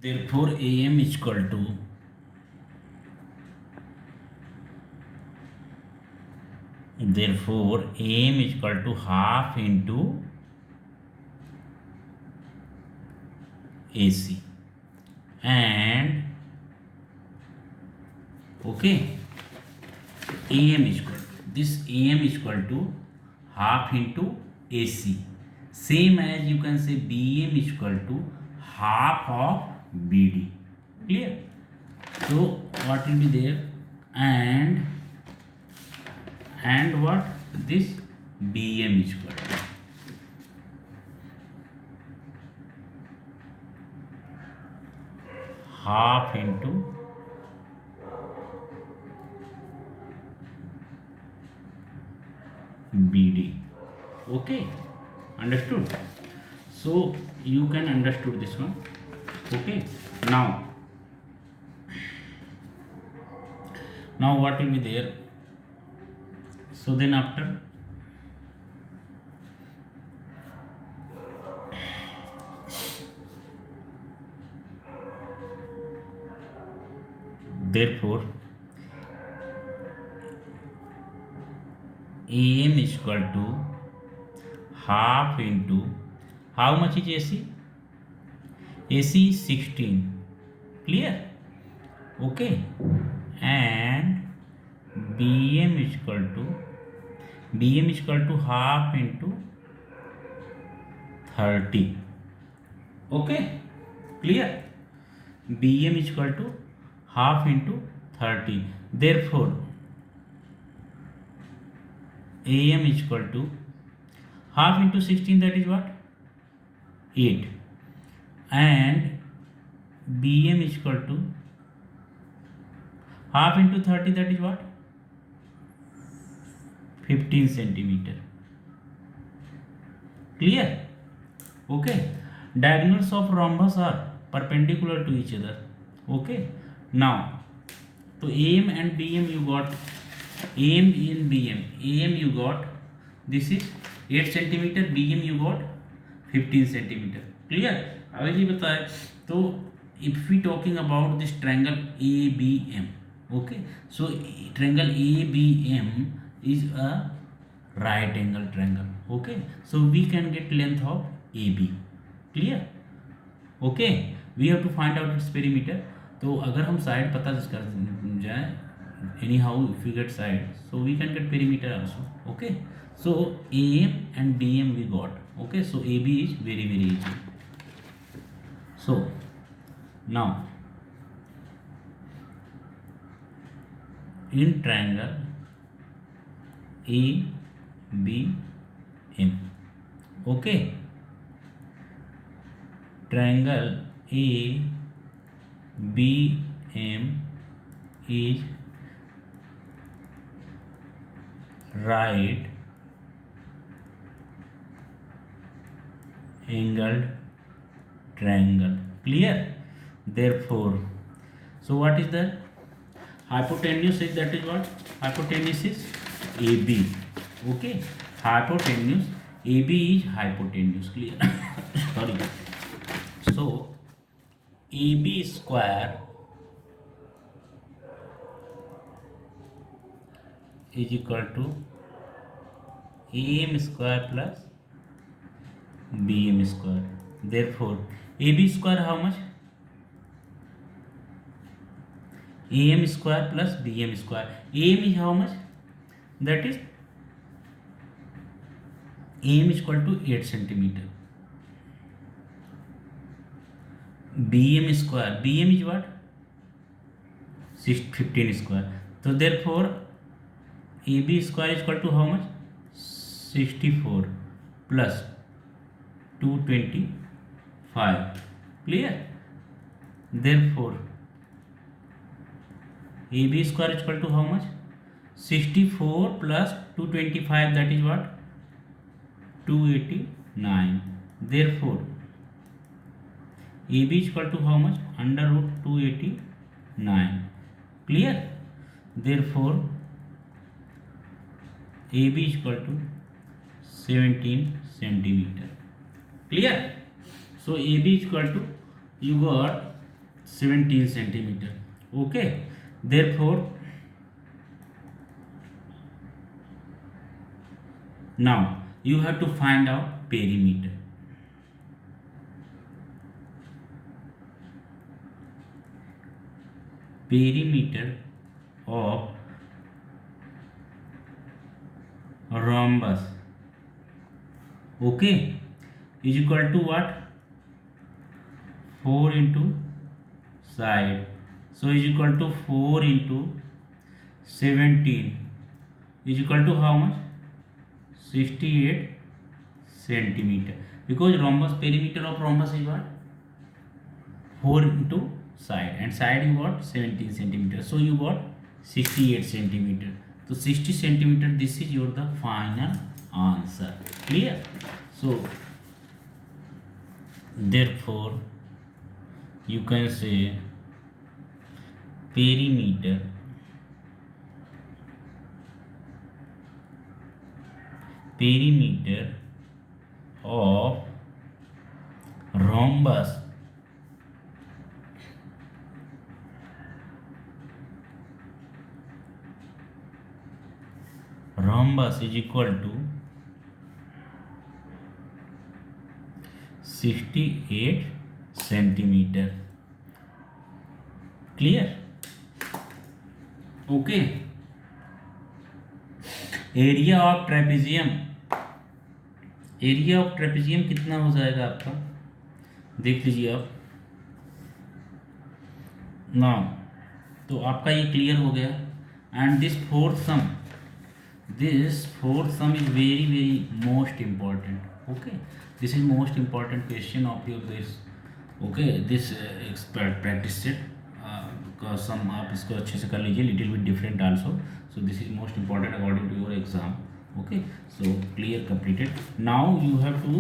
therefore AM is equal to half into AC and okay, AM is equal to this AM is equal to half into AC, same as you can say BM is equal to half of BD. Clear? So what will be there? And what this BM is equal to half into BD. Okay, understood? So you can understood this one. Okay, now what will be there? So then after therefore AM is equal to half into how much is AC? AC is 16. Clear? Okay, and BM is equal to half into 30. Okay, clear? BM is equal to half into 30. Therefore AM is equal to half into 16, that is what? 8. And BM is equal to half into 30, that is what? 15 centimeter. Clear? Okay. Diagonals of rhombus are perpendicular to each other. Okay. Now, so AM and BM you got. AM in BM. AM you got. This is 8 centimeter. BM you got 15 centimeter. Clear? अभी जी बताए तो if we talking about this triangle ABM. Okay. So triangle ABM is a right angle triangle. Okay. So we can get length of AB. Clear? Okay. We have to find out its perimeter. तो अगर हम side पता कर जाए anyhow if we get side, so we can get perimeter also. Okay. So AM and BM we got. Okay. So AB is very easy. So now in triangle ABM. Okay. Triangle ABM is right angled triangle. Clear? Therefore, so what is the hypotenuse is, that is what? Hypotenuse is AB. Okay. Hypotenuse AB is hypotenuse. Clear? Sorry. So AB square is equal to AM square plus BM square. Therefore AB square how much? AM square plus BM square. AM is how much? That is AM is equal to 8 centimeter. BM square. BM is what? 15 square. So therefore AB square is equal to how much? 64 plus 225. Clear? Therefore AB square is equal to how much? 64 plus 225, that is what? 289. Therefore AB is equal to how much? Under root 289. Clear? Therefore AB is equal to 17 centimeter. Clear? So AB is equal to, you got 17 centimeter. Okay, therefore now you have to find out perimeter. Perimeter of rhombus, okay, is equal to what? 4 into side, so is equal to 4 into 17 is equal to how much? 68 centimeter, because rhombus, perimeter of rhombus is what? 4 into side, and side you got 17 centimeter, so you got 68 centimeter. So 60 centimeter, this is your the final answer. Clear? So therefore you can say perimeter of rhombus is equal to 68 centimeter. Clear? Okay. Area of trapezium, area of trapezium कितना हो जाएगा आपका, देख लीजिए आप ना। तो आपका ये क्लियर हो गया। And this fourth sum is very very most important. Okay, this is most important question of your this. Okay, this practice set sum आप इसको अच्छे से कर लीजिए, little bit different also. So this is most important according to your exam. Okay, so clear, completed. Now you have to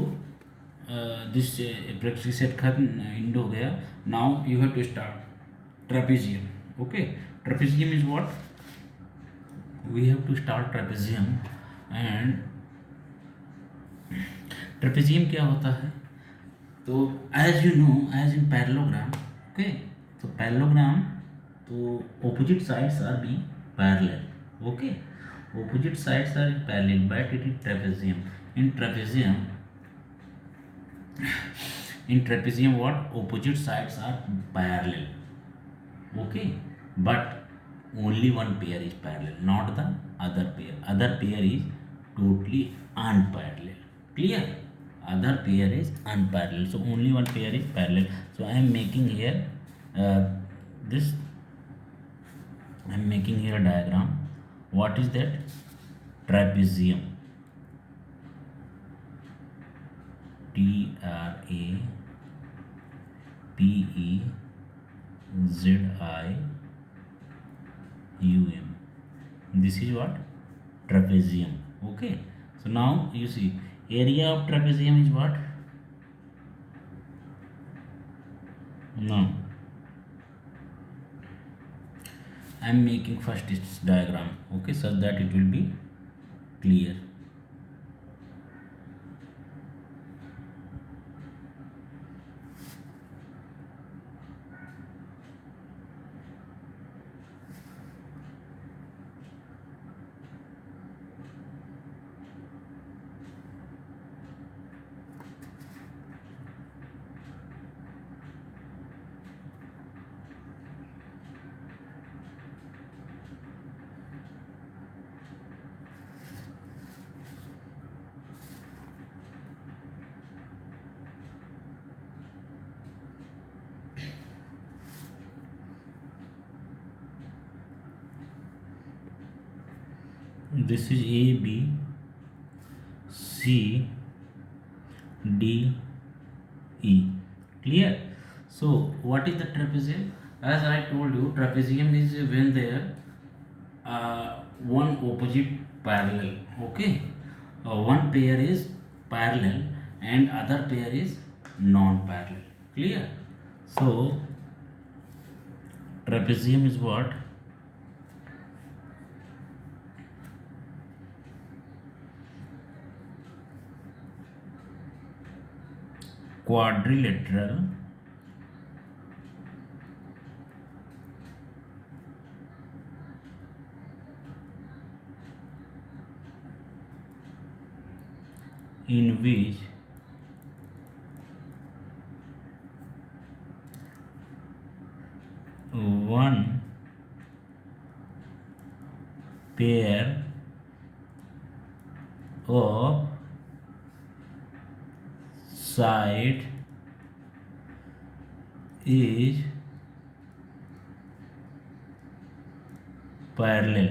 this practice set खत्म end हो गया. Now you have to start trapezium. Okay, trapezium is what? We have to start trapezium. And trapezium क्या होता है? तो as you know, as in parallelogram. Okay, so parallelogram, तो opposite sides are being parallel. Okay, opposite sides are parallel, but it is trapezium. In trapezium what? Opposite sides are parallel. Okay, but only one pair is parallel, not the other pair. Other pair is totally unparallel. Clear? Other pair is unparallel, so only one pair is parallel. So I am making here this. I am making here a diagram. What is that? Trapezium. Trapezium. This is what? Trapezium. Okay. So now you see, area of trapezium is what? Now I am making first this diagram, okay, so that it will be clear. This is A, B, C, D, E. Clear? So what is the trapezium? As I told you, trapezium is when there one opposite parallel. Okay, one pair is parallel and other pair is non-parallel. Clear? So trapezium is what? Quadrilateral in which one pair of side is parallel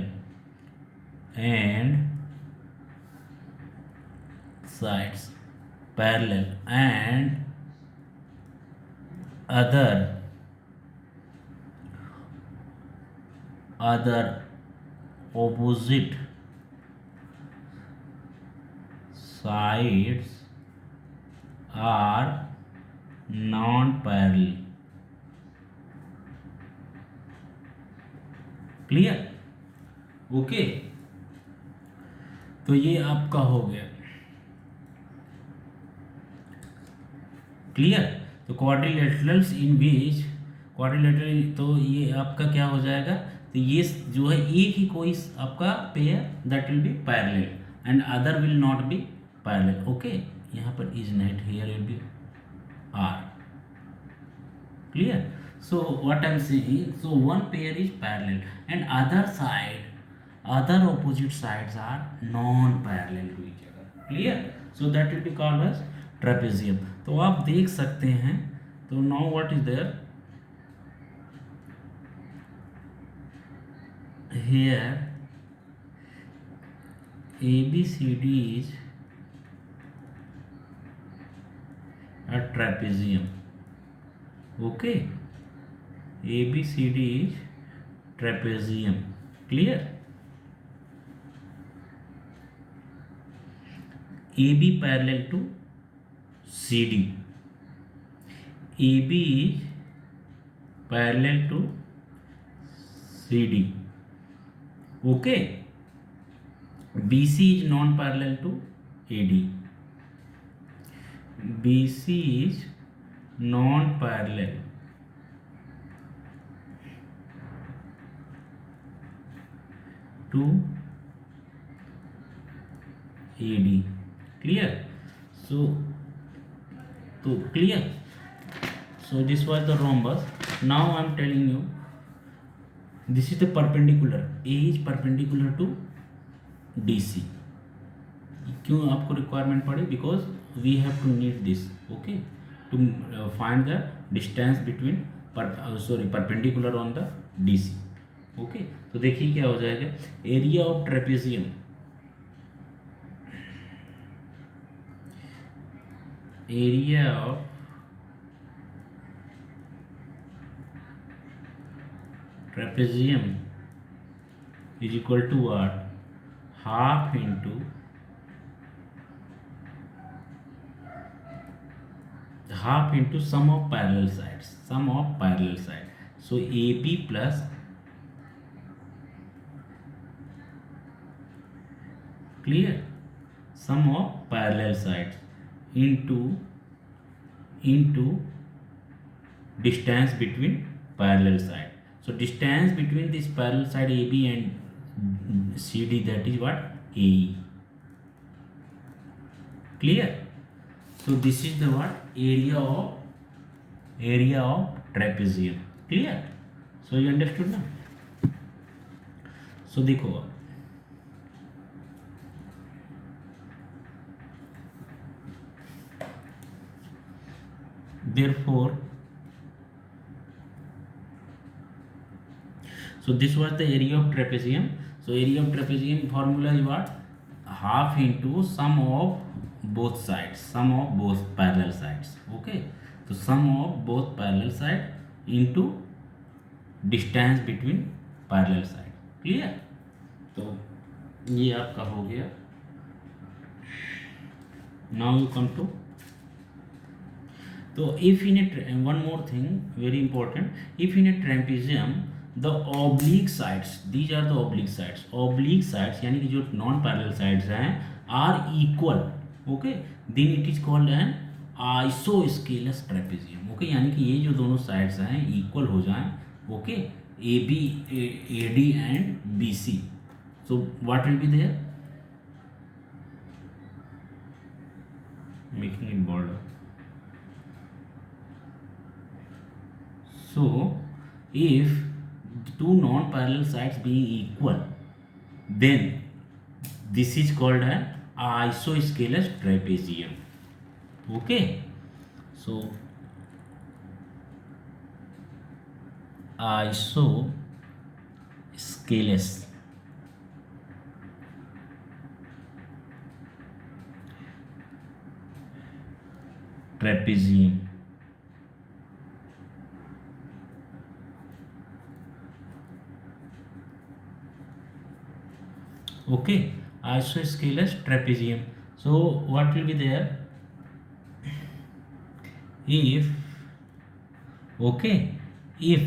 and sides parallel and other opposite sides are non-parallel. Clear? Okay, तो ये आपका हो गया clear. तो quadrilaterals इन विच quadrilateral, तो ये आपका क्या हो जाएगा, तो ये जो है एक ही कोई आपका pair that will be parallel and other will not be parallel. Okay, यहाँ पर is not, here will be R. Clear? So what I'm saying, so one pair is parallel and other opposite sides are non-parallel to each other. Clear? So that will be called as trapezium. तो आप देख सकते हैं, तो now what is there here, ABCD is a trapezium. Okay, ABCD is trapezium. Clear? AB parallel to CD. AB is parallel to CD. Okay. BC is non-parallel to AD. BC is non-parallel to AD. Clear? So clear. So this was the rhombus. Now I am telling you, this is the perpendicular. A is perpendicular to DC. क्यों आपको requirement पड़ी? Because we have to need this, okay, to find the distance between perpendicular on the DC. Okay, तो देखिए क्या हो जाएगा, area of trapezium, area of trapezium is equal to what, half into sum of parallel sides, so AB plus clear, sum of parallel sides into distance between parallel side. So distance between this parallel side AB and CD, that is what, AE. Clear? So this is the what, area of trapezium. Clear? So you understood ना? So देखो, therefore, so this was the area of trapezium. So area of trapezium formula is what, half into sum of both sides, sum of both parallel sides. Okay, so sum of both parallel side into distance between parallel side. Clear? तो ये आपका हो गया. Now you come to, so if in a, one more thing very important, if in a trapezium the oblique sides, these are the oblique sides यानी कि जो non parallel sides हैं are equal, okay, then it is called an isosceles trapezium. Okay, यानी कि ये जो दोनों sides हैं equal हो जाएं, okay, AB, AD and BC. So what will be there? making it bolder. So if two non-parallel sides being equal, then this is called an isosceles trapezium. Okay, so isosceles trapezium. Okay, isosceles trapezium. So what will be there? If okay, if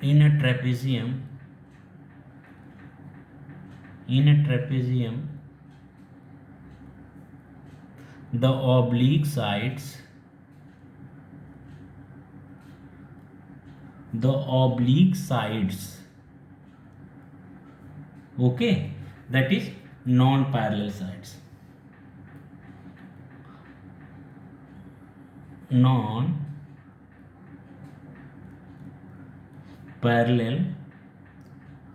in a trapezium, the oblique sides, okay, that is non-parallel sides, non-parallel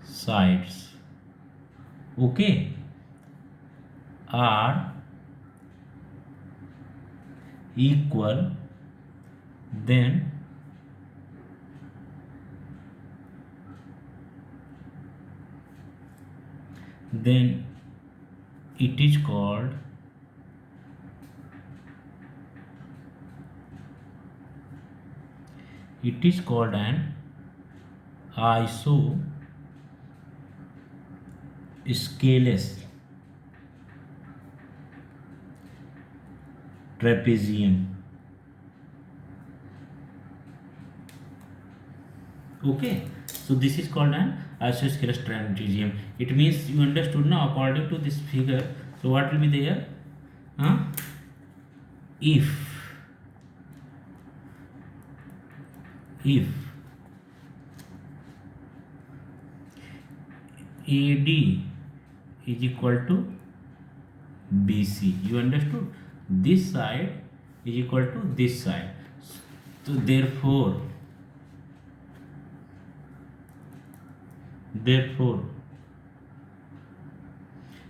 sides, okay, are equal, then it is called an isosceles trapezium. Okay, so this is called an isosceles trapezium. It means you understood now according to this figure. So what will be there? If AD is equal to BC, you understood? This side is equal to this side. So therefore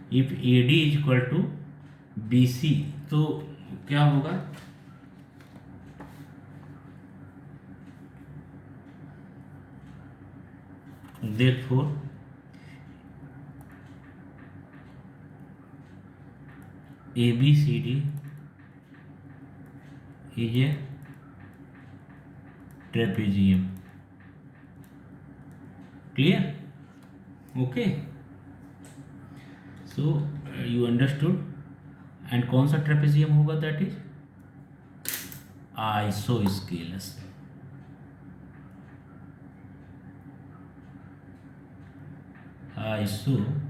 if AD is equal to BC, तो क्या होगा? Therefore ABCD is a trapezium. Clear? Okay, so you understood. And कौन सा trapezium होगा? That is isosceles. Isosceles,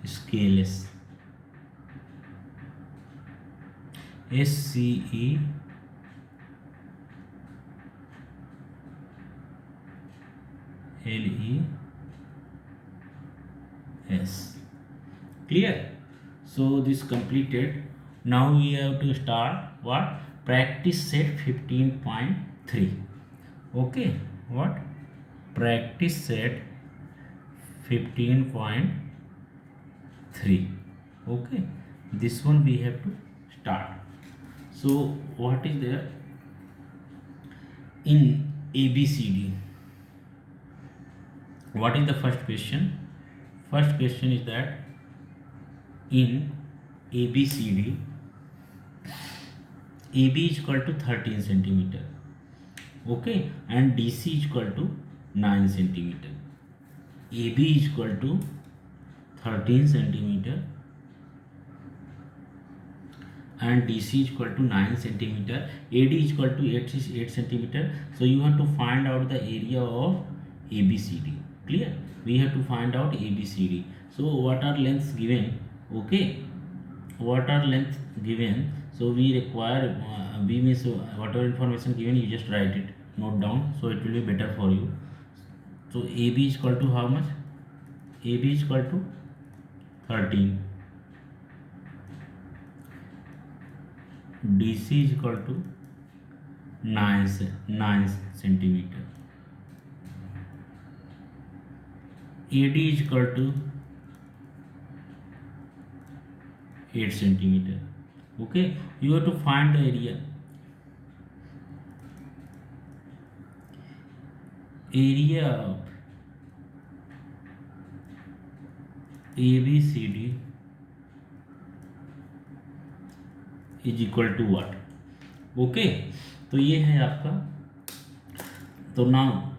SCELES. Clear? So this completed. Now we have to start what? Practice set 15.3. Okay, what? Practice set 15.3. Okay, this one we have to start. So what is there in ABCD? What is the first question? First question is that in ABCD, AB is equal to 13 centimeter, okay, and DC is equal to 9 centimeter. AB is equal to 13 centimeter and DC is equal to 9 centimeter. AD is equal to 8 centimeter. So you have to find out the area of ABCD. Clear? We have to find out ABCD. So what are lengths given? Okay, what are length given? So we require B means whatever information given, you just write it, note down, so it will be better for you. So AB is equal to how much? AB is equal to 13, DC is equal to 9 centimeter, AD is equal to 8 centimeter. Okay, you have to find the area of ABCD is equal to what. Okay, तो ये है आपका. तो now